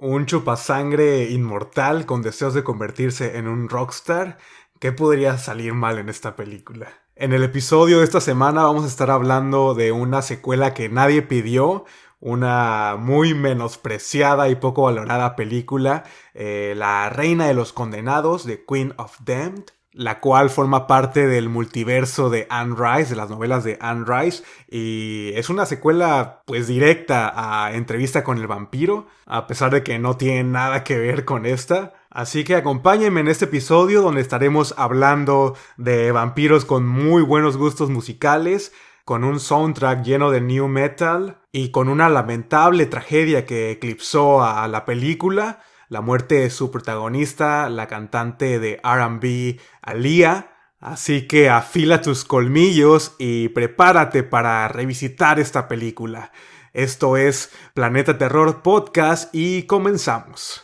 Un chupasangre inmortal con deseos de convertirse en un rockstar. ¿Qué podría salir mal en esta película? En el episodio de esta semana vamos a estar hablando de una secuela que nadie pidió, una muy menospreciada y poco valorada película, La Reina de los Condenados, The Queen of Damned, la cual forma parte del multiverso de Anne Rice, de las novelas de Anne Rice, y es una secuela pues directa a Entrevista con el vampiro, a pesar de que no tiene nada que ver con esta. Así que acompáñenme en este episodio donde estaremos hablando de vampiros con muy buenos gustos musicales, con un soundtrack lleno de new metal y con una lamentable tragedia que eclipsó a la película, la muerte de su protagonista, la cantante de R&B Aaliyah. Así que afila tus colmillos y prepárate para revisitar esta película. Esto es Planeta Terror Podcast y comenzamos.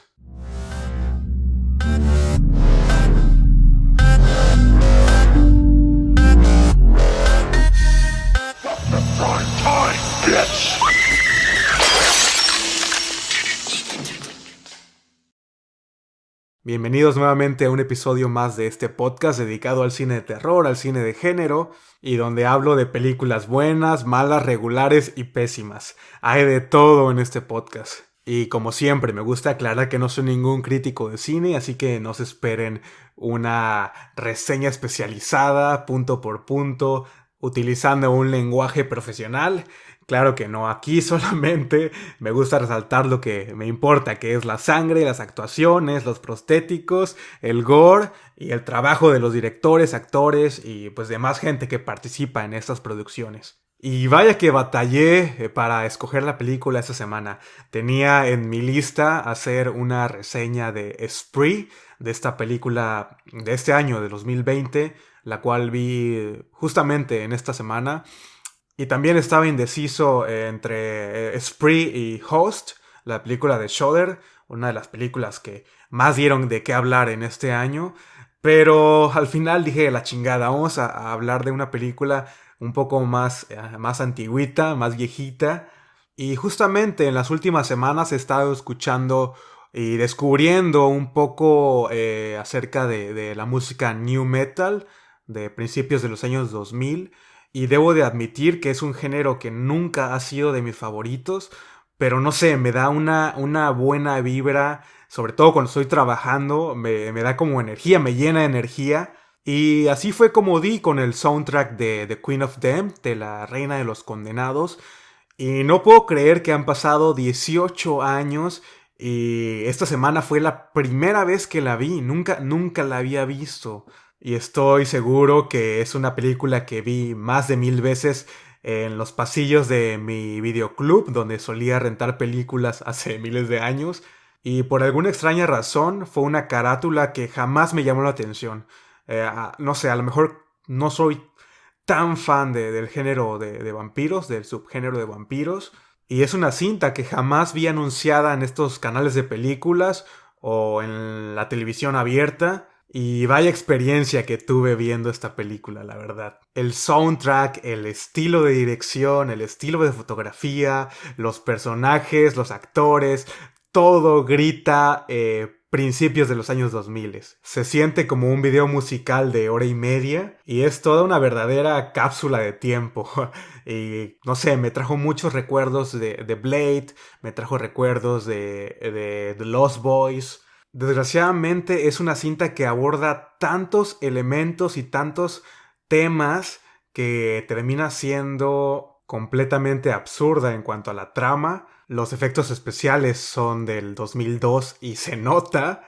Bienvenidos nuevamente a un episodio más de este podcast dedicado al cine de terror, al cine de género, y donde hablo de películas buenas, malas, regulares y pésimas. Hay de todo en este podcast. Y como siempre, me gusta aclarar que no soy ningún crítico de cine, así que no se esperen una reseña especializada, punto por punto, utilizando un lenguaje profesional. Claro que no, aquí solamente me gusta resaltar lo que me importa, que es la sangre, las actuaciones, los prostéticos, el gore y el trabajo de los directores, actores y pues demás gente que participa en estas producciones. Y vaya que batallé para escoger la película esta semana. Tenía en mi lista hacer una reseña de Spree, de esta película de este año, de 2020, la cual vi justamente en esta semana. Y también estaba indeciso entre Spree y Host, la película de Shudder, una de las películas que más dieron de qué hablar en este año. Pero al final dije, la chingada, vamos a hablar de una película un poco más antigüita, más viejita. Y justamente en las últimas semanas he estado escuchando y descubriendo un poco acerca de la música new metal de principios de los años 2000. Y debo de admitir que es un género que nunca ha sido de mis favoritos, pero no sé, me da una buena vibra, sobre todo cuando estoy trabajando, me da como energía, me llena de energía. Y así fue como di con el soundtrack de The Queen of Damned, de La Reina de los Condenados. Y no puedo creer que han pasado 18 años y esta semana fue la primera vez que la vi, nunca la había visto. Y estoy seguro que es una película que vi más de 1000 veces en los pasillos de mi videoclub, donde solía rentar películas hace miles de años. Y por alguna extraña razón fue una carátula que jamás me llamó la atención. No sé, a lo mejor no soy tan fan del género de vampiros, del subgénero de vampiros. Y es una cinta que jamás vi anunciada en estos canales de películas o en la televisión abierta. Y vaya experiencia que tuve viendo esta película, la verdad. El soundtrack, el estilo de dirección, el estilo de fotografía, los personajes, los actores, todo grita principios de los años 2000. Se siente como un video musical de hora y media y es toda una verdadera cápsula de tiempo. Y no sé, me trajo muchos recuerdos de Blade, me trajo recuerdos de The Lost Boys. Desgraciadamente es una cinta que aborda tantos elementos y tantos temas que termina siendo completamente absurda en cuanto a la trama. Los efectos especiales son del 2002 y se nota.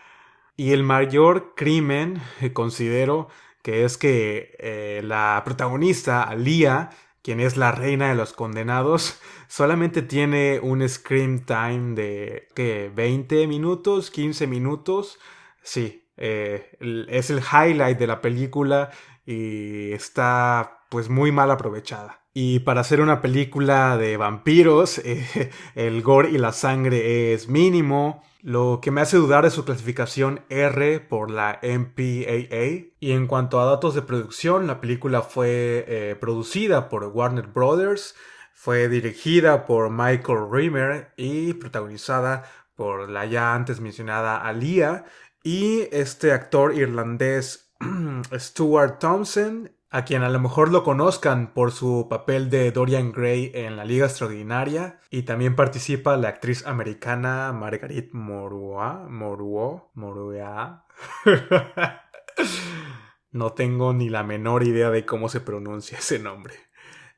Y el mayor crimen, considero, que es que la protagonista, Aaliyah, quien es la reina de los condenados, solamente tiene un screen time de ¿qué? 20 minutos, 15 minutos. Sí, es el highlight de la película y está pues muy mal aprovechada. Y para hacer una película de vampiros, el gore y la sangre es mínimo, lo que me hace dudar de su clasificación R por la MPAA. Y en cuanto a datos de producción, la película fue producida por Warner Brothers, fue dirigida por Michael Riemer y protagonizada por la ya antes mencionada Aaliyah y este actor irlandés Stuart Thompson, a quien a lo mejor lo conozcan por su papel de Dorian Gray en La Liga Extraordinaria, y también participa la actriz americana Margaret Moruah. No tengo ni la menor idea de cómo se pronuncia ese nombre.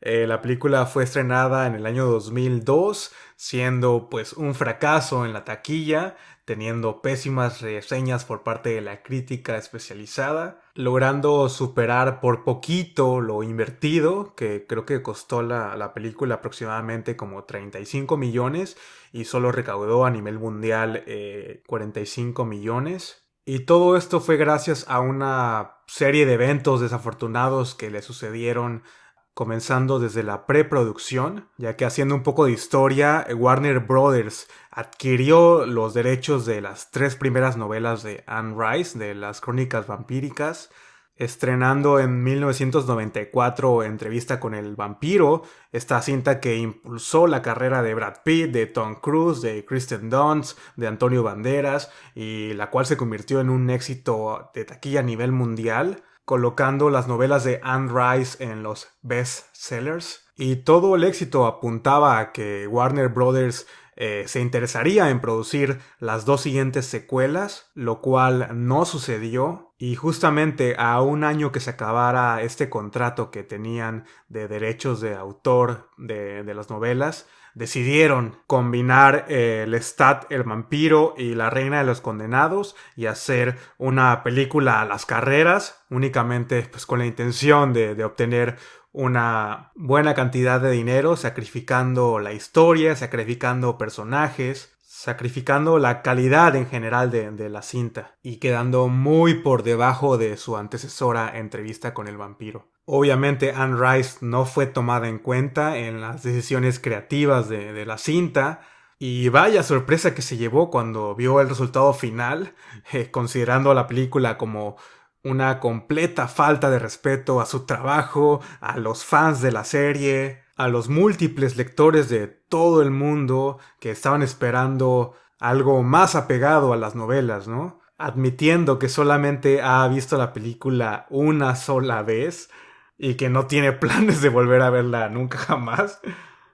La película fue estrenada en el año 2002, siendo pues un fracaso en la taquilla, teniendo pésimas reseñas por parte de la crítica especializada, logrando superar por poquito lo invertido, que creo que costó la película aproximadamente como 35 millones y solo recaudó a nivel mundial 45 millones. Y todo esto fue gracias a una serie de eventos desafortunados que le sucedieron, comenzando desde la preproducción, ya que, haciendo un poco de historia, Warner Brothers adquirió los derechos de las 3 primeras novelas de Anne Rice, de las Crónicas Vampíricas, estrenando en 1994 Entrevista con el Vampiro, esta cinta que impulsó la carrera de Brad Pitt, de Tom Cruise, de Kristen Dunst, de Antonio Banderas, y la cual se convirtió en un éxito de taquilla a nivel mundial, colocando las novelas de Anne Rice en los best sellers. Y todo el éxito apuntaba a que Warner Brothers se interesaría en producir las 2 siguientes secuelas, lo cual no sucedió. Y justamente a un año que se acabara este contrato que tenían de derechos de autor de las novelas, decidieron combinar Lestat, el vampiro, y La Reina de los Condenados y hacer una película a las carreras, únicamente pues con la intención de obtener una buena cantidad de dinero, sacrificando la historia, sacrificando personajes, sacrificando la calidad en general de la cinta, y quedando muy por debajo de su antecesora Entrevista con el Vampiro. Obviamente Anne Rice no fue tomada en cuenta en las decisiones creativas de la cinta, y vaya sorpresa que se llevó cuando vio el resultado final, considerando la película como una completa falta de respeto a su trabajo, a los fans de la serie, a los múltiples lectores de todo el mundo que estaban esperando algo más apegado a las novelas, ¿no? Admitiendo que solamente ha visto la película una sola vez y que no tiene planes de volver a verla nunca jamás.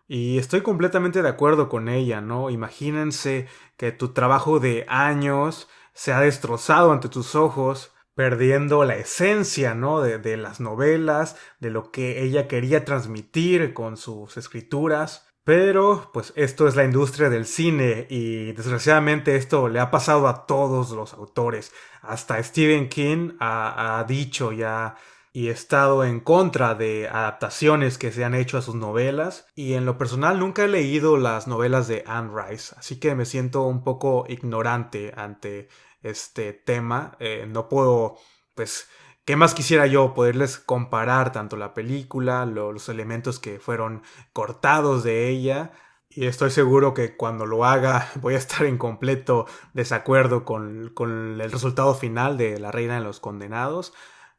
Y estoy completamente de acuerdo con ella, ¿no? Imagínense que tu trabajo de años se ha destrozado ante tus ojos, perdiendo la esencia, ¿no? de las novelas, de lo que ella quería transmitir con sus escrituras. Pero, pues, esto es la industria del cine y desgraciadamente esto le ha pasado a todos los autores. Hasta Stephen King ha dicho ya y estado en contra de adaptaciones que se han hecho a sus novelas. Y en lo personal nunca he leído las novelas de Anne Rice, así que me siento un poco ignorante ante este tema. No puedo, pues, ¿qué más quisiera yo? Poderles comparar tanto la película, los elementos que fueron cortados de ella. Y estoy seguro que cuando lo haga voy a estar en completo desacuerdo con el resultado final de La Reina de los Condenados.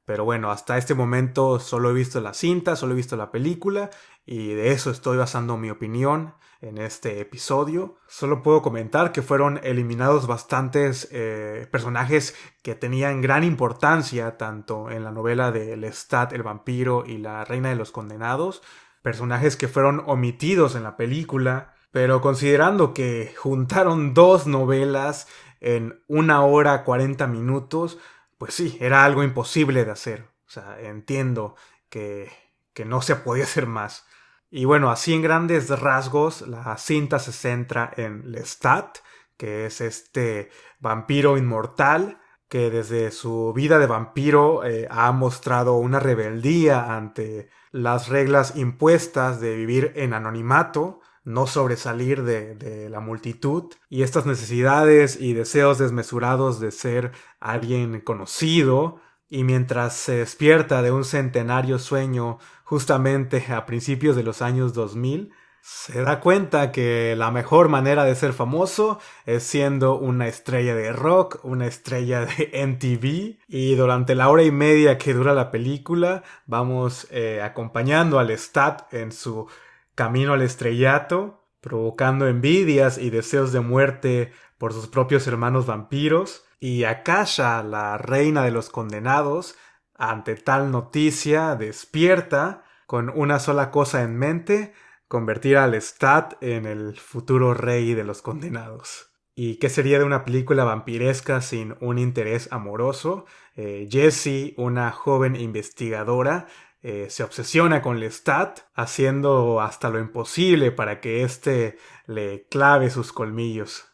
Pero bueno, hasta este momento solo he visto la cinta, solo he visto la película, y de eso estoy basando mi opinión en este episodio. Solo puedo comentar que fueron eliminados bastantes personajes que tenían gran importancia tanto en la novela de Lestat, el vampiro, y La Reina de los Condenados. Personajes que fueron omitidos en la película, pero considerando que juntaron 2 novelas en 1 hora 40 minutos, pues sí, era algo imposible de hacer. O sea, entiendo que no se podía hacer más. Y bueno, así en grandes rasgos, la cinta se centra en Lestat, que es este vampiro inmortal que desde su vida de vampiro ha mostrado una rebeldía ante las reglas impuestas de vivir en anonimato, no sobresalir de la multitud, y estas necesidades y deseos desmesurados de ser alguien conocido. Y mientras se despierta de un centenario sueño justamente a principios de los años 2000, se da cuenta que la mejor manera de ser famoso es siendo una estrella de rock, una estrella de MTV. Y durante la 1 hora y media que dura la película, vamos acompañando a Lestat en su camino al estrellato, provocando envidias y deseos de muerte por sus propios hermanos vampiros. Y Akasha, la reina de los condenados, ante tal noticia despierta con una sola cosa en mente: convertir a Lestat en el futuro rey de los condenados. ¿Y qué sería de una película vampiresca sin un interés amoroso? Jessie, una joven investigadora, se obsesiona con Lestat, haciendo hasta lo imposible para que éste le clave sus colmillos.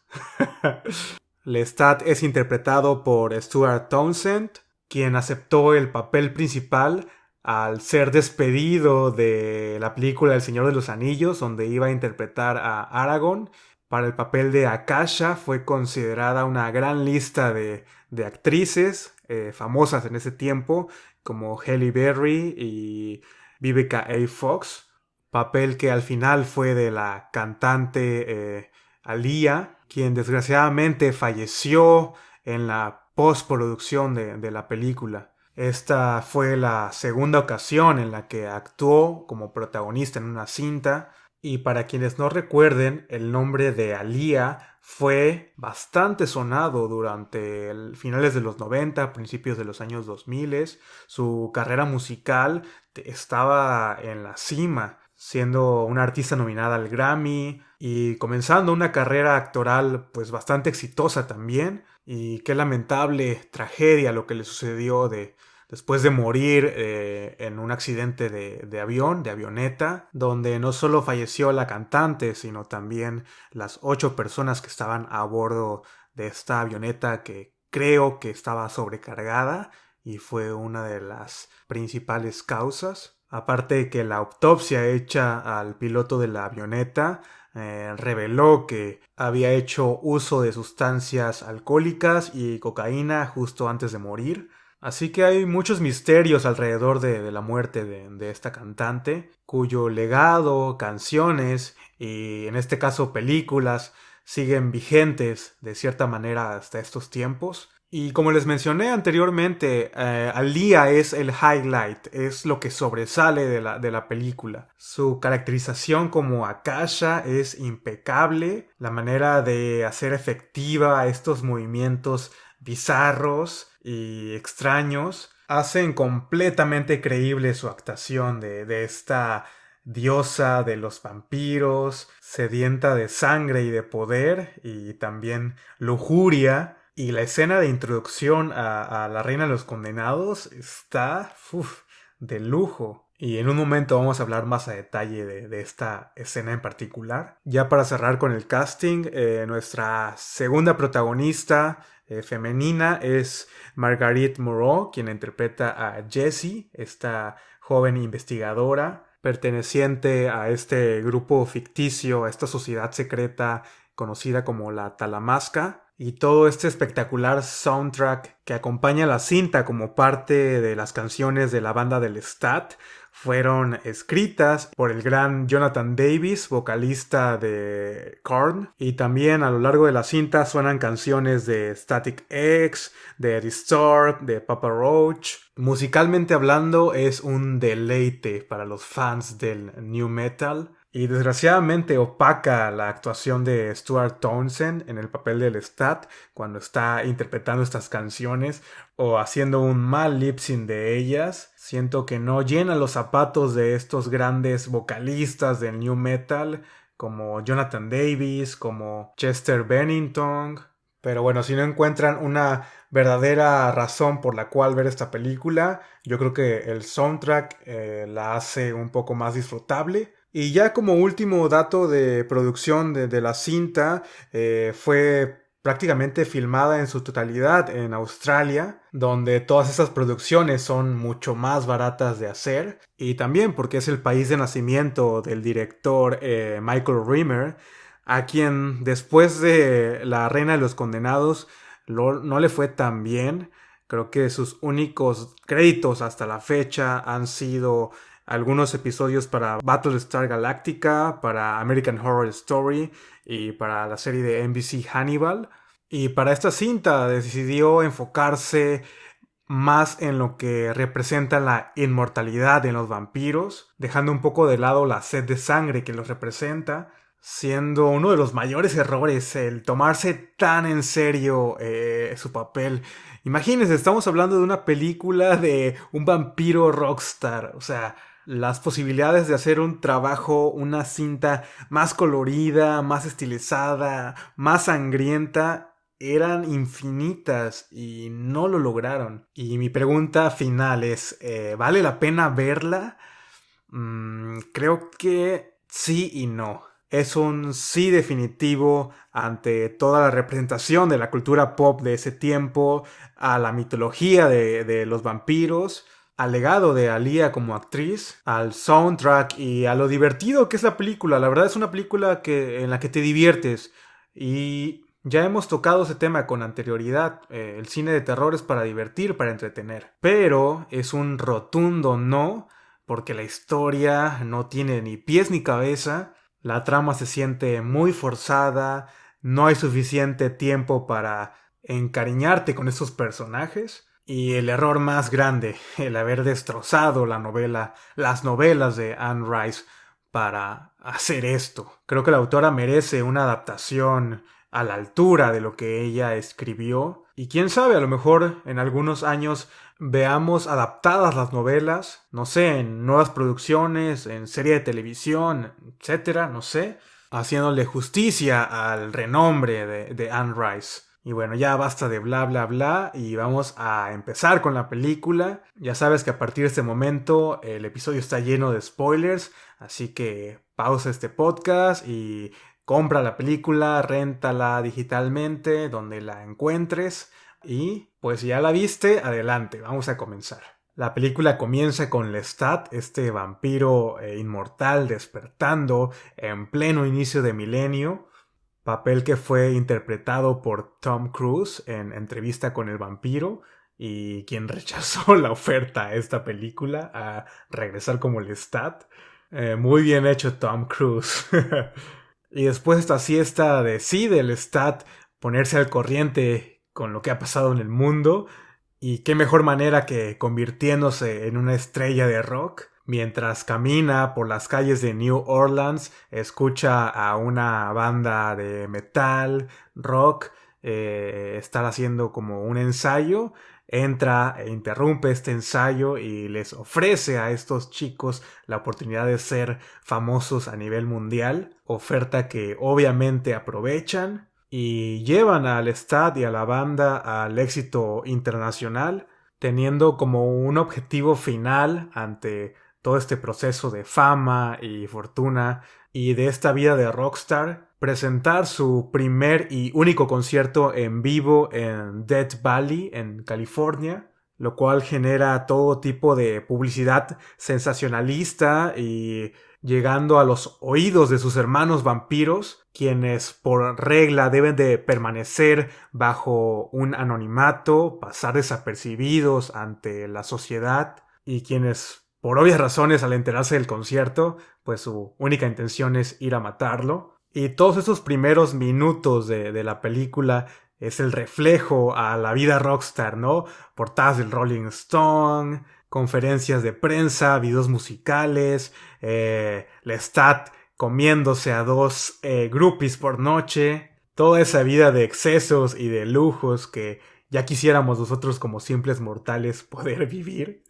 Lestat es interpretado por Stuart Townsend, quien aceptó el papel principal al ser despedido de la película El Señor de los Anillos, donde iba a interpretar a Aragorn. Para el papel de Akasha fue considerada una gran lista de actrices famosas en ese tiempo, como Halle Berry y Vivica A. Fox, papel que al final fue de la cantante Aaliyah, quien desgraciadamente falleció en la postproducción de la película. Esta fue la segunda ocasión en la que actuó como protagonista en una cinta. Y para quienes no recuerden, el nombre de Aaliyah fue bastante sonado durante finales de los 90, principios de los años 2000. Su carrera musical estaba en la cima, siendo una artista nominada al Grammy y comenzando una carrera actoral pues bastante exitosa también. Y qué lamentable tragedia lo que le sucedió después de morir en un accidente de avión, de avioneta, donde no solo falleció la cantante, sino también las 8 personas que estaban a bordo de esta avioneta, que creo que estaba sobrecargada y fue una de las principales causas. Aparte de que la autopsia hecha al piloto de la avioneta reveló que había hecho uso de sustancias alcohólicas y cocaína justo antes de morir. Así que hay muchos misterios alrededor de la muerte de esta cantante, cuyo legado, canciones y en este caso películas siguen vigentes de cierta manera hasta estos tiempos. Y como les mencioné anteriormente, Aaliyah es el highlight, es lo que sobresale de la película. Su caracterización como Akasha es impecable, la manera de hacer efectiva estos movimientos bizarros y extraños hacen completamente creíble su actuación de esta diosa de los vampiros, sedienta de sangre y de poder y también lujuria. Y la escena de introducción a la Reina de los Condenados está de lujo. Y en un momento vamos a hablar más a detalle de esta escena en particular. Ya para cerrar con el casting, nuestra segunda protagonista femenina es Marguerite Moreau, quien interpreta a Jessie, esta joven investigadora perteneciente a este grupo ficticio, a esta sociedad secreta conocida como la Talamasca. Y todo este espectacular soundtrack que acompaña la cinta como parte de las canciones de la banda de Lestat fueron escritas por el gran Jonathan Davis, vocalista de Korn. Y también a lo largo de la cinta suenan canciones de Static X, de Distort, de Papa Roach. Musicalmente hablando es un deleite para los fans del new metal. Y desgraciadamente opaca la actuación de Stuart Townsend en el papel de Lestat cuando está interpretando estas canciones o haciendo un mal lip sync de ellas. Siento que no llena los zapatos de estos grandes vocalistas del new metal como Jonathan Davis, como Chester Bennington. Pero bueno, si no encuentran una verdadera razón por la cual ver esta película, yo creo que el soundtrack la hace un poco más disfrutable. Y ya como último dato de producción de la cinta, fue prácticamente filmada en su totalidad en Australia, donde todas esas producciones son mucho más baratas de hacer, y también porque es el país de nacimiento del director Michael Rimmer, a quien después de La Reina de los Condenados no le fue tan bien. Creo que sus únicos créditos hasta la fecha han sido algunos episodios para Battlestar Galactica, para American Horror Story y para la serie de NBC Hannibal. Y para esta cinta decidió enfocarse más en lo que representa la inmortalidad en los vampiros, dejando un poco de lado la sed de sangre que los representa. siendo uno de los mayores errores el tomarse tan en serio su papel. Imagínense, estamos hablando de una película de un vampiro rockstar, o sea, las posibilidades de hacer un trabajo, una cinta más colorida, más estilizada, más sangrienta, eran infinitas y no lo lograron. Y mi pregunta final es, ¿vale la pena verla? Creo que sí y no. Es un sí definitivo ante toda la representación de la cultura pop de ese tiempo, a la mitología de los vampiros, al legado de Aaliyah como actriz, al soundtrack y a lo divertido que es la película. La verdad es una película en la que te diviertes. Y ya hemos tocado ese tema con anterioridad. El cine de terror es para divertir, para entretener. Pero es un rotundo no, porque la historia no tiene ni pies ni cabeza, la trama se siente muy forzada, no hay suficiente tiempo para encariñarte con esos personajes. Y el error más grande, el haber destrozado las novelas de Anne Rice para hacer esto. Creo que la autora merece una adaptación a la altura de lo que ella escribió. Y quién sabe, a lo mejor en algunos años veamos adaptadas las novelas, no sé, en nuevas producciones, en serie de televisión, etcétera, no sé, haciéndole justicia al renombre de Anne Rice. Y bueno, ya basta de bla bla bla y vamos a empezar con la película. Ya sabes que a partir de este momento el episodio está lleno de spoilers, así que pausa este podcast y compra la película, réntala digitalmente donde la encuentres y pues si ya la viste, adelante, vamos a comenzar. La película comienza con Lestat, este vampiro inmortal despertando en pleno inicio de milenio, papel que fue interpretado por Tom Cruise en Entrevista con el vampiro y quien rechazó la oferta a esta película a regresar como Lestat. Muy bien hecho Tom Cruise. Y después esta siesta decide el Lestat ponerse al corriente con lo que ha pasado en el mundo. Y qué mejor manera que convirtiéndose en una estrella de rock. Mientras camina por las calles de New Orleans, escucha a una banda de metal, rock, estar haciendo como un ensayo. Entra e interrumpe este ensayo y les ofrece a estos chicos la oportunidad de ser famosos a nivel mundial. Oferta que obviamente aprovechan y llevan al Lestat y a la banda al éxito internacional, teniendo como un objetivo final ante todo este proceso de fama y fortuna y de esta vida de rockstar, presentar su primer y único concierto en vivo en Death Valley, en California, lo cual genera todo tipo de publicidad sensacionalista y llegando a los oídos de sus hermanos vampiros, quienes por regla deben de permanecer bajo un anonimato, pasar desapercibidos ante la sociedad, y quienes, por obvias razones, al enterarse del concierto, pues su única intención es ir a matarlo. Y todos esos primeros minutos de la película es el reflejo a la vida rockstar, ¿no? Portadas del Rolling Stone, conferencias de prensa, videos musicales, Lestat comiéndose a dos groupies por noche, toda esa vida de excesos y de lujos que ya quisiéramos nosotros como simples mortales poder vivir.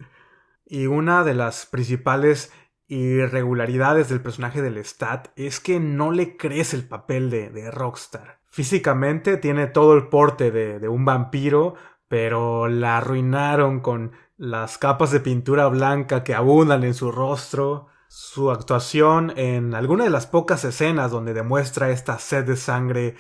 Y una de las principales irregularidades del personaje de Lestat es que no le crees el papel de rockstar. Físicamente tiene todo el porte de un vampiro, pero la arruinaron con las capas de pintura blanca que abundan en su rostro. Su actuación en alguna de las pocas escenas donde demuestra esta sed de sangre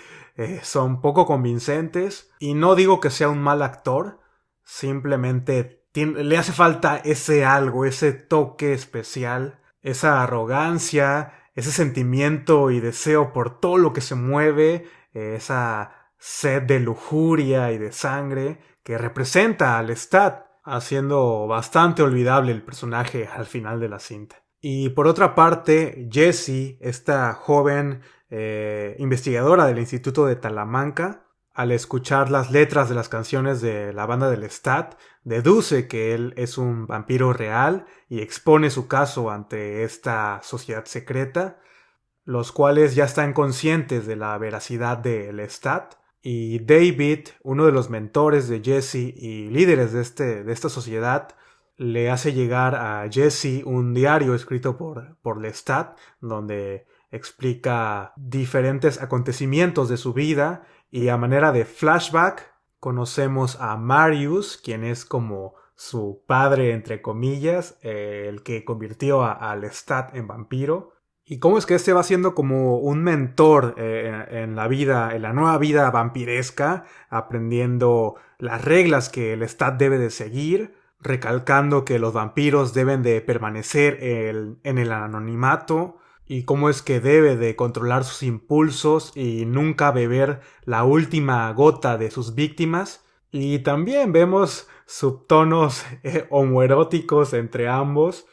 son poco convincentes. Y no digo que sea un mal actor, simplemente le hace falta ese algo, ese toque especial, esa arrogancia, ese sentimiento y deseo por todo lo que se mueve, esa sed de lujuria y de sangre que representa a Lestat, haciendo bastante olvidable el personaje al final de la cinta. Y por otra parte, Jessie, esta joven investigadora del Instituto de Talamanca, al escuchar las letras de las canciones de la banda del Lestat, deduce que él es un vampiro real y expone su caso ante esta sociedad secreta. los cuales ya están conscientes de la veracidad de Lestat. Y David, uno de los mentores de Jesse y líderes de esta sociedad, le hace llegar a Jesse un diario escrito por Lestat, donde explica diferentes acontecimientos de su vida, y a manera de flashback conocemos a Marius, quien es como su padre, entre comillas, el que convirtió a Lestat en vampiro. Y cómo es que este va siendo como un mentor en la vida, en la nueva vida vampiresca, aprendiendo las reglas que Lestat debe de seguir, recalcando que los vampiros deben de permanecer en el anonimato, y cómo es que debe de controlar sus impulsos y nunca beber la última gota de sus víctimas. Y también vemos subtonos homoeróticos entre ambos,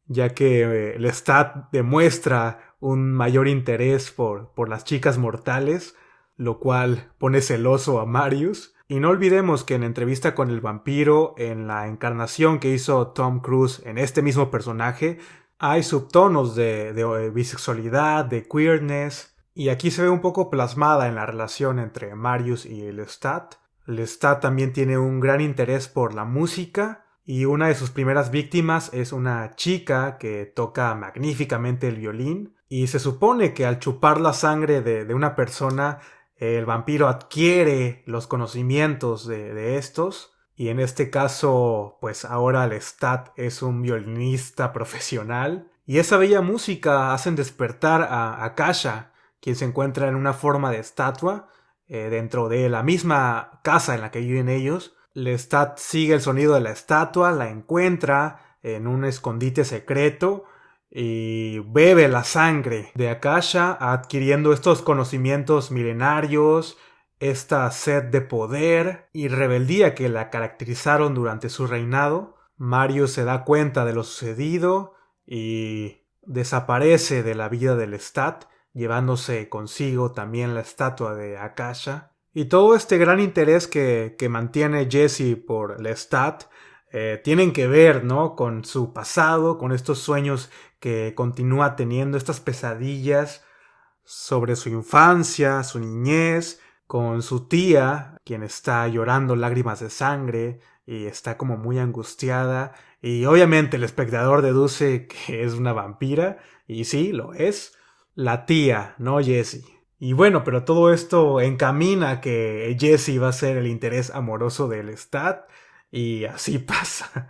ya que Lestat demuestra un mayor interés por las chicas mortales, lo cual pone celoso a Marius. Y no olvidemos que en Entrevista con el vampiro, en la encarnación que hizo Tom Cruise en este mismo personaje, hay subtonos de bisexualidad, de queerness, y aquí se ve un poco plasmada en la relación entre Marius y Lestat. Lestat también tiene un gran interés por la música, y una de sus primeras víctimas es una chica que toca magníficamente el violín, y se supone que al chupar la sangre de una persona, el vampiro adquiere los conocimientos de estos, y en este caso, pues ahora Lestat es un violinista profesional, y esa bella música hacen despertar a Akasha, quien se encuentra en una forma de estatua dentro de la misma casa en la que viven ellos. Lestat sigue el sonido de la estatua, la encuentra en un escondite secreto y bebe la sangre de Akasha, adquiriendo estos conocimientos milenarios, esta sed de poder y rebeldía que la caracterizaron durante su reinado. Marius se da cuenta de lo sucedido y desaparece de la vida de Lestat, llevándose consigo también la estatua de Akasha. Y todo este gran interés que mantiene Jesse por Lestat tienen que ver, ¿no?, con su pasado, con estos sueños que continúa teniendo, estas pesadillas sobre su infancia, su niñez, con su tía, quien está llorando lágrimas de sangre y está como muy angustiada. Y obviamente el espectador deduce que es una vampira, y sí, lo es. La tía, no Jesse. Y bueno, pero todo esto encamina a que Jesse va a ser el interés amoroso de Lestat, y así pasa.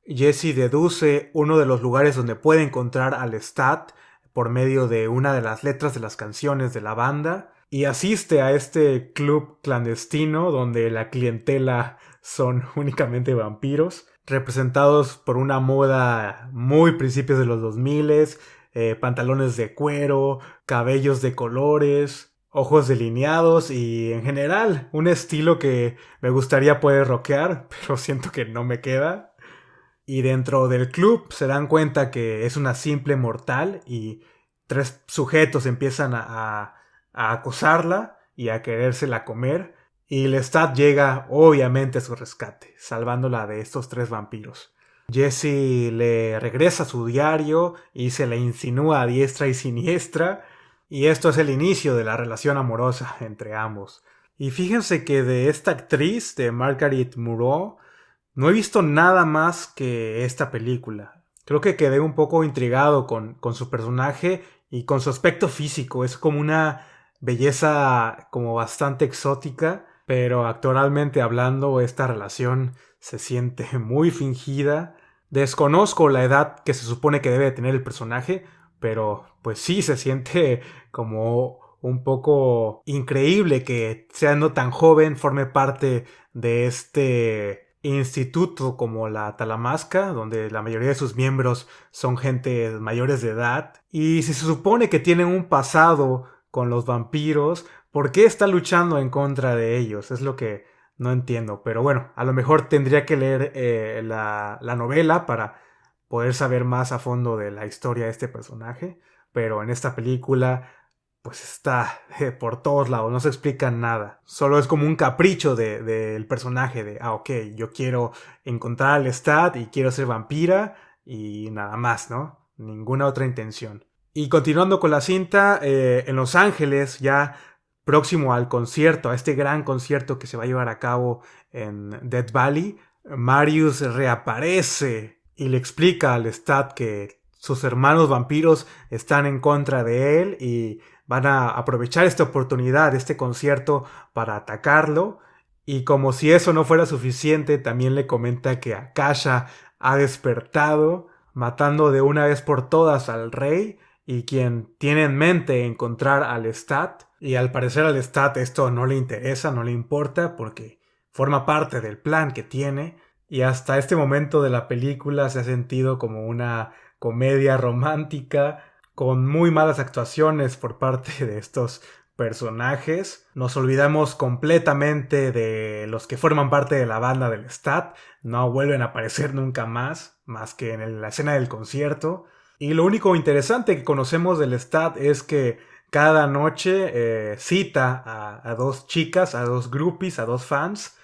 Jesse deduce uno de los lugares donde puede encontrar a Lestat por medio de una de las letras de las canciones de la banda, y asiste a este club clandestino donde la clientela son únicamente vampiros, representados por una moda muy principios de los 2000, pantalones de cuero, cabellos de colores, ojos delineados y en general un estilo que me gustaría poder rockear, pero siento que no me queda. Y dentro del club se dan cuenta que es una simple mortal, y tres sujetos empiezan a acosarla y a querérsela comer. Y Lestat llega obviamente a su rescate, salvándola de estos tres vampiros. Jesse le regresa su diario y se le insinúa a diestra y siniestra. Y esto es el inicio de la relación amorosa entre ambos. Y fíjense que de esta actriz, de Margaret Moreau, no he visto nada más que esta película. Creo que quedé un poco intrigado con su personaje y con su aspecto físico. Es como una belleza como bastante exótica, pero actoralmente hablando esta relación se siente muy fingida. Desconozco la edad que se supone que debe tener el personaje, pero pues sí se siente como un poco increíble que siendo tan joven forme parte de este instituto como la Talamasca, donde la mayoría de sus miembros son gente mayores de edad. Y si se supone que tienen un pasado con los vampiros, ¿por qué está luchando en contra de ellos? Es lo que no entiendo. Pero bueno, a lo mejor tendría que leer la novela para poder saber más a fondo de la historia de este personaje. Pero en esta película pues está por todos lados, no se explica nada. Solo es como un capricho del personaje de, ok, yo quiero encontrar al Lestat y quiero ser vampira y nada más, ¿no? Ninguna otra intención. Y continuando con la cinta, en Los Ángeles, ya próximo al concierto, a este gran concierto que se va a llevar a cabo en Death Valley, Marius reaparece y le explica al Lestat que sus hermanos vampiros están en contra de él y van a aprovechar esta oportunidad, este concierto, para atacarlo. Y como si eso no fuera suficiente, también le comenta que Akasha ha despertado, matando de una vez por todas al rey, y quien tiene en mente encontrar al Lestat. Y al parecer al Lestat esto no le interesa, no le importa, porque forma parte del plan que tiene. Y hasta este momento de la película se ha sentido como una comedia romántica con muy malas actuaciones por parte de estos personajes. Nos olvidamos completamente de los que forman parte de la banda del Lestat. No vuelven a aparecer nunca más que en la escena del concierto. Y lo único interesante que conocemos del Lestat es que cada noche cita a dos chicas, a dos groupies, a dos fans,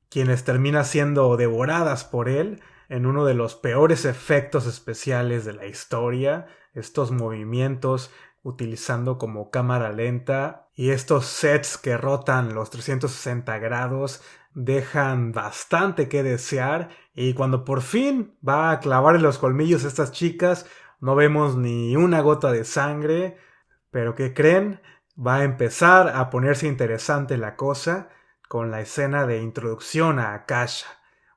quienes terminan siendo devoradas por él en uno de los peores efectos especiales de la historia. Estos movimientos utilizando como cámara lenta y estos sets que rotan los 360 grados dejan bastante que desear, y cuando por fin va a clavar en los colmillos a estas chicas no vemos ni una gota de sangre. Pero ¿qué creen? Va a empezar a ponerse interesante la cosa con la escena de introducción a Akasha.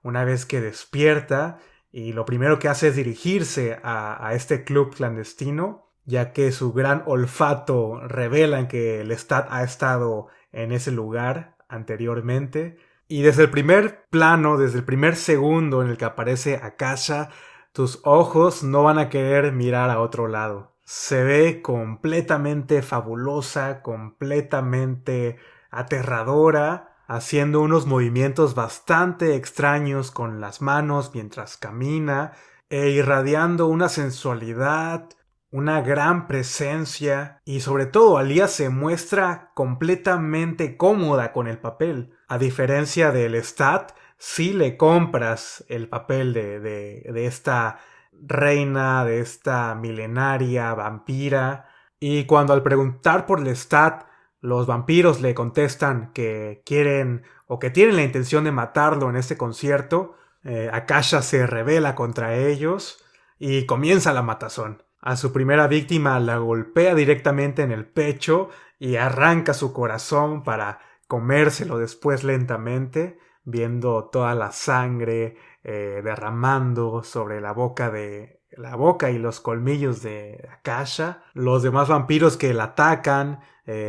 Una vez que despierta y lo primero que hace es dirigirse a este club clandestino, ya que su gran olfato revela que Lestat ha estado en ese lugar anteriormente. Y desde el primer plano, desde el primer segundo en el que aparece Akasha, tus ojos no van a querer mirar a otro lado. Se ve completamente fabulosa, completamente aterradora, haciendo unos movimientos bastante extraños con las manos mientras camina e irradiando una sensualidad, una gran presencia, y sobre todo Alia se muestra completamente cómoda con el papel. A diferencia del Lestat, si le compras el papel de esta reina, de esta milenaria vampira. Y cuando al preguntar por Lestat, los vampiros le contestan que quieren o que tienen la intención de matarlo en este concierto, Akasha se rebela contra ellos y comienza la matazón. A su primera víctima la golpea directamente en el pecho y arranca su corazón para comérselo después lentamente, viendo toda la sangre derramando sobre la boca y los colmillos de Akasha. Los demás vampiros que la atacan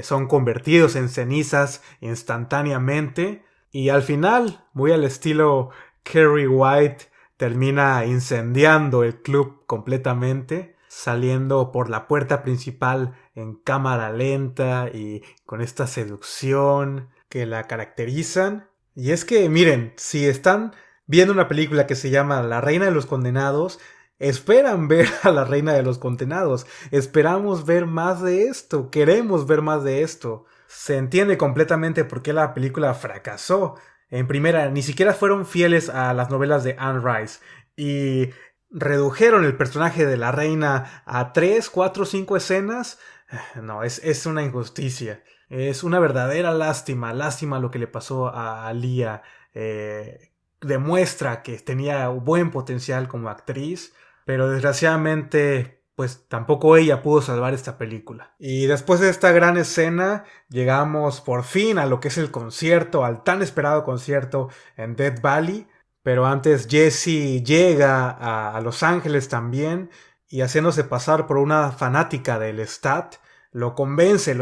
son convertidos en cenizas instantáneamente, y al final, muy al estilo Kerry White, termina incendiando el club completamente, saliendo por la puerta principal en cámara lenta y con esta seducción que la caracterizan. Y es que, miren, si están viendo una película que se llama La Reina de los Condenados, esperan ver a la Reina de los Condenados. Esperamos ver más de esto. Queremos ver más de esto. Se entiende completamente por qué la película fracasó. En primera, ni siquiera fueron fieles a las novelas de Anne Rice y redujeron el personaje de la reina a 3, 4, 5 escenas. No, es una injusticia. Es una verdadera lástima lo que le pasó a Alia. Demuestra que tenía buen potencial como actriz, pero desgraciadamente pues tampoco ella pudo salvar esta película. Y después de esta gran escena llegamos por fin a lo que es el concierto, al tan esperado concierto en Death Valley. Pero antes Jessie llega a Los Ángeles también, y haciéndose pasar por una fanática del Lestat, lo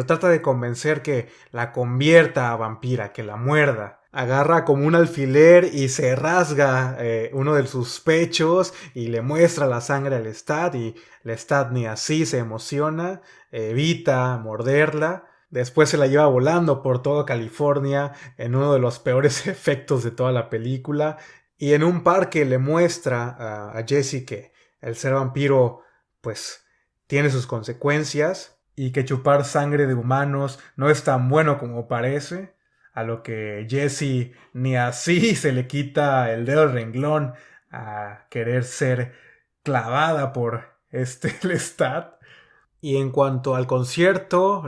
trata de convencer que la convierta a vampira, que la muerda. Agarra como un alfiler y se rasga uno de sus pechos y le muestra la sangre al Lestat, y Lestat ni así se emociona, evita morderla. Después se la lleva volando por toda California en uno de los peores efectos de toda la película. Y en un parque le muestra a Jessie que el ser vampiro pues tiene sus consecuencias y que chupar sangre de humanos no es tan bueno como parece. A lo que Jessie ni así se le quita el dedo del renglón a querer ser clavada por este Lestat. Y en cuanto al concierto,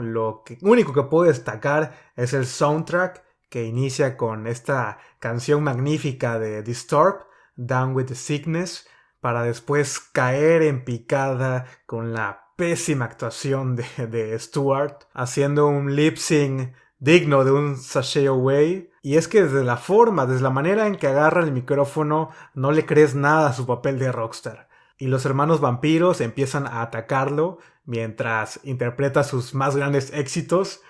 único que puedo destacar es el soundtrack que inicia con esta canción magnífica de Disturbed, Down with the Sickness, para después caer en picada con la pésima actuación de Stewart, haciendo un lip sync digno de un Sashay Away. Y es que desde la manera en que agarra el micrófono, no le crees nada a su papel de rockstar. Y los hermanos vampiros empiezan a atacarlo mientras interpreta sus más grandes éxitos,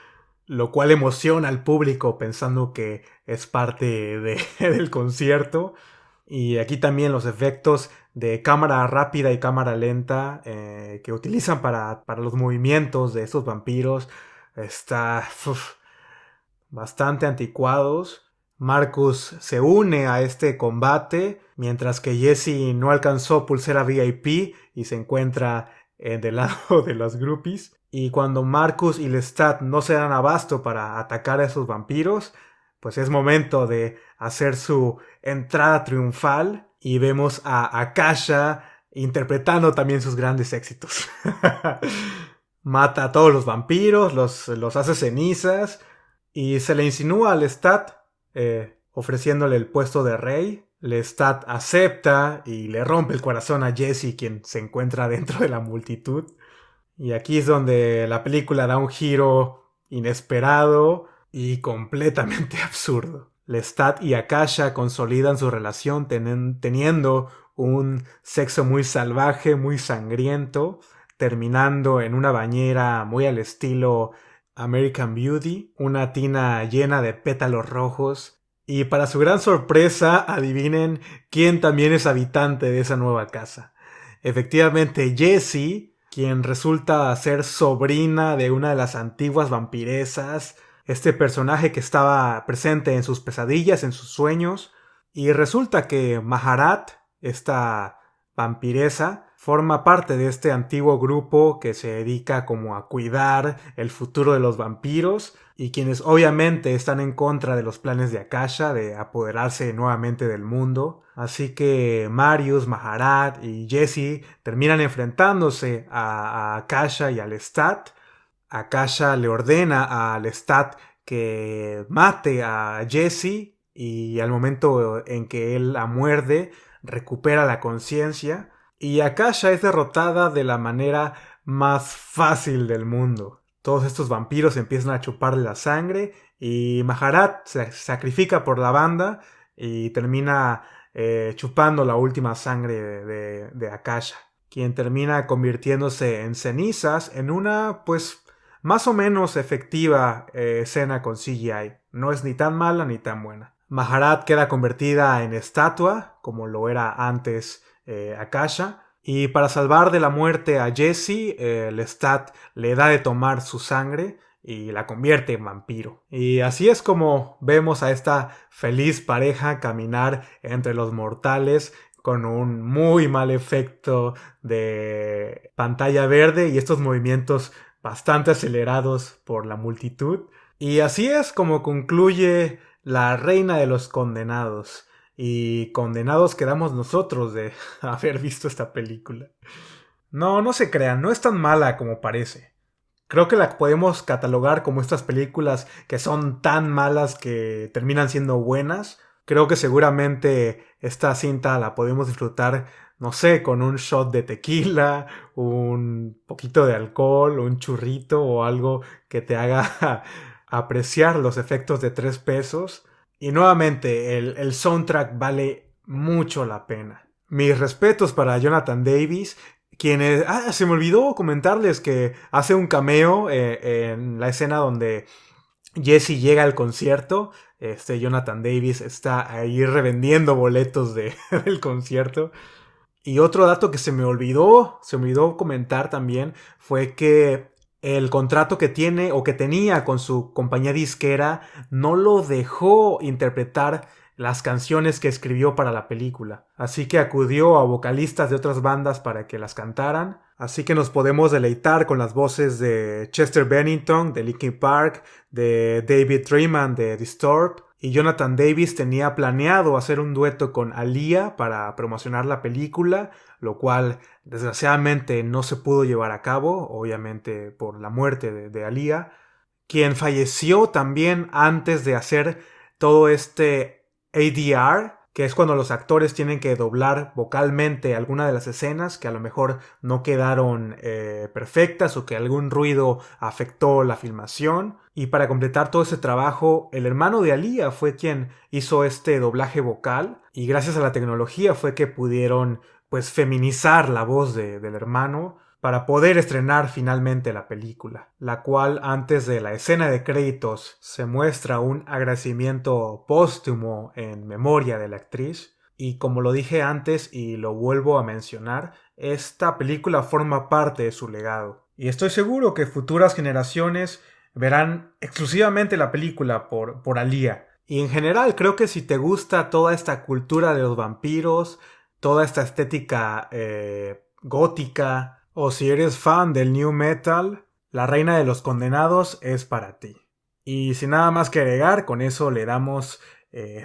lo cual emociona al público pensando que es parte del concierto. Y aquí también los efectos de cámara rápida y cámara lenta que utilizan para los movimientos de estos vampiros está bastante anticuados. Marcus se une a este combate, mientras que Jesse no alcanzó pulsera VIP y se encuentra del lado de los groupies. Y cuando Marcus y Lestat no se dan abasto para atacar a esos vampiros, pues es momento de hacer su entrada triunfal y vemos a Akasha interpretando también sus grandes éxitos. Mata a todos los vampiros, los hace cenizas y se le insinúa a Lestat ofreciéndole el puesto de rey. Lestat acepta y le rompe el corazón a Jesse, quien se encuentra dentro de la multitud. Y aquí es donde la película da un giro inesperado y completamente absurdo. Lestat y Akasha consolidan su relación teniendo un sexo muy salvaje, muy sangriento, terminando en una bañera muy al estilo American Beauty, una tina llena de pétalos rojos. Y para su gran sorpresa, adivinen quién también es habitante de esa nueva casa. Efectivamente, Jessie, quien resulta ser sobrina de una de las antiguas vampiresas, este personaje que estaba presente en sus pesadillas, en sus sueños, y resulta que Maharat, esta vampiresa, forma parte de este antiguo grupo que se dedica como a cuidar el futuro de los vampiros y quienes obviamente están en contra de los planes de Akasha de apoderarse nuevamente del mundo. Así que Marius, Maharat y Jesse terminan enfrentándose a Akasha y a Lestat. Akasha le ordena a Lestat que mate a Jesse y al momento en que él la muerde recupera la conciencia. Y Akasha es derrotada de la manera más fácil del mundo. Todos estos vampiros empiezan a chuparle la sangre y Maharat se sacrifica por la banda y termina chupando la última sangre de Akasha, quien termina convirtiéndose en cenizas en una, pues, más o menos efectiva escena con CGI. No es ni tan mala ni tan buena. Maharat queda convertida en estatua, como lo era antes Akasha, y para salvar de la muerte a Jesse, Lestat le da de tomar su sangre y la convierte en vampiro. Y así es como vemos a esta feliz pareja caminar entre los mortales con un muy mal efecto de pantalla verde y estos movimientos bastante acelerados por la multitud. Y así es como concluye La Reina de los Condenados. Y condenados quedamos nosotros de haber visto esta película. No se crean, no es tan mala como parece. Creo que la podemos catalogar como estas películas que son tan malas que terminan siendo buenas. Creo que seguramente esta cinta la podemos disfrutar, no sé, con un shot de tequila, un poquito de alcohol, un churrito o algo que te haga apreciar los efectos de 3 pesos. Y nuevamente, el soundtrack vale mucho la pena. Mis respetos para Jonathan Davis, quien se me olvidó comentarles que hace un cameo en la escena donde Jesse llega al concierto. Jonathan Davis está ahí revendiendo boletos del concierto. Y otro dato que se me olvidó comentar también fue que el contrato que tiene o que tenía con su compañía disquera no lo dejó interpretar las canciones que escribió para la película. Así que acudió a vocalistas de otras bandas para que las cantaran. Así que nos podemos deleitar con las voces de Chester Bennington, de Linkin Park, de David Draiman, de Disturbed, y Jonathan Davis tenía planeado hacer un dueto con Aaliyah para promocionar la película, lo cual desgraciadamente no se pudo llevar a cabo, obviamente por la muerte de Aaliyah, quien falleció también antes de hacer todo este ADR, que es cuando los actores tienen que doblar vocalmente alguna de las escenas que a lo mejor no quedaron perfectas o que algún ruido afectó la filmación. Y para completar todo ese trabajo, el hermano de Aaliyah fue quien hizo este doblaje vocal, y gracias a la tecnología fue que pudieron pues feminizar la voz del hermano para poder estrenar finalmente la película, la cual antes de la escena de créditos se muestra un agradecimiento póstumo en memoria de la actriz. Y como lo dije antes y lo vuelvo a mencionar, esta película forma parte de su legado. Y estoy seguro que futuras generaciones verán exclusivamente la película por Aaliyah. Y en general creo que si te gusta toda esta cultura de los vampiros, toda esta estética gótica, o si eres fan del new metal, La Reina de los Condenados es para ti. Y sin nada más que agregar, con eso le damos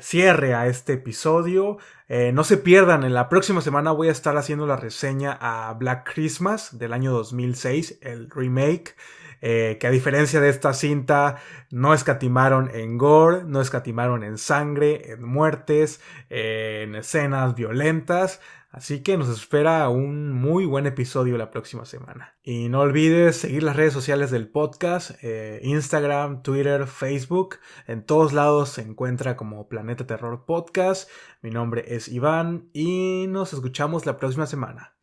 cierre a este episodio. No se pierdan, en la próxima semana voy a estar haciendo la reseña a Black Christmas del año 2006, el remake. Que a diferencia de esta cinta no escatimaron en gore, no escatimaron en sangre, en muertes, en escenas violentas. Así que nos espera un muy buen episodio la próxima semana. Y no olvides seguir las redes sociales del podcast, Instagram, Twitter, Facebook. En todos lados se encuentra como Planeta Terror Podcast. Mi nombre es Iván y nos escuchamos la próxima semana.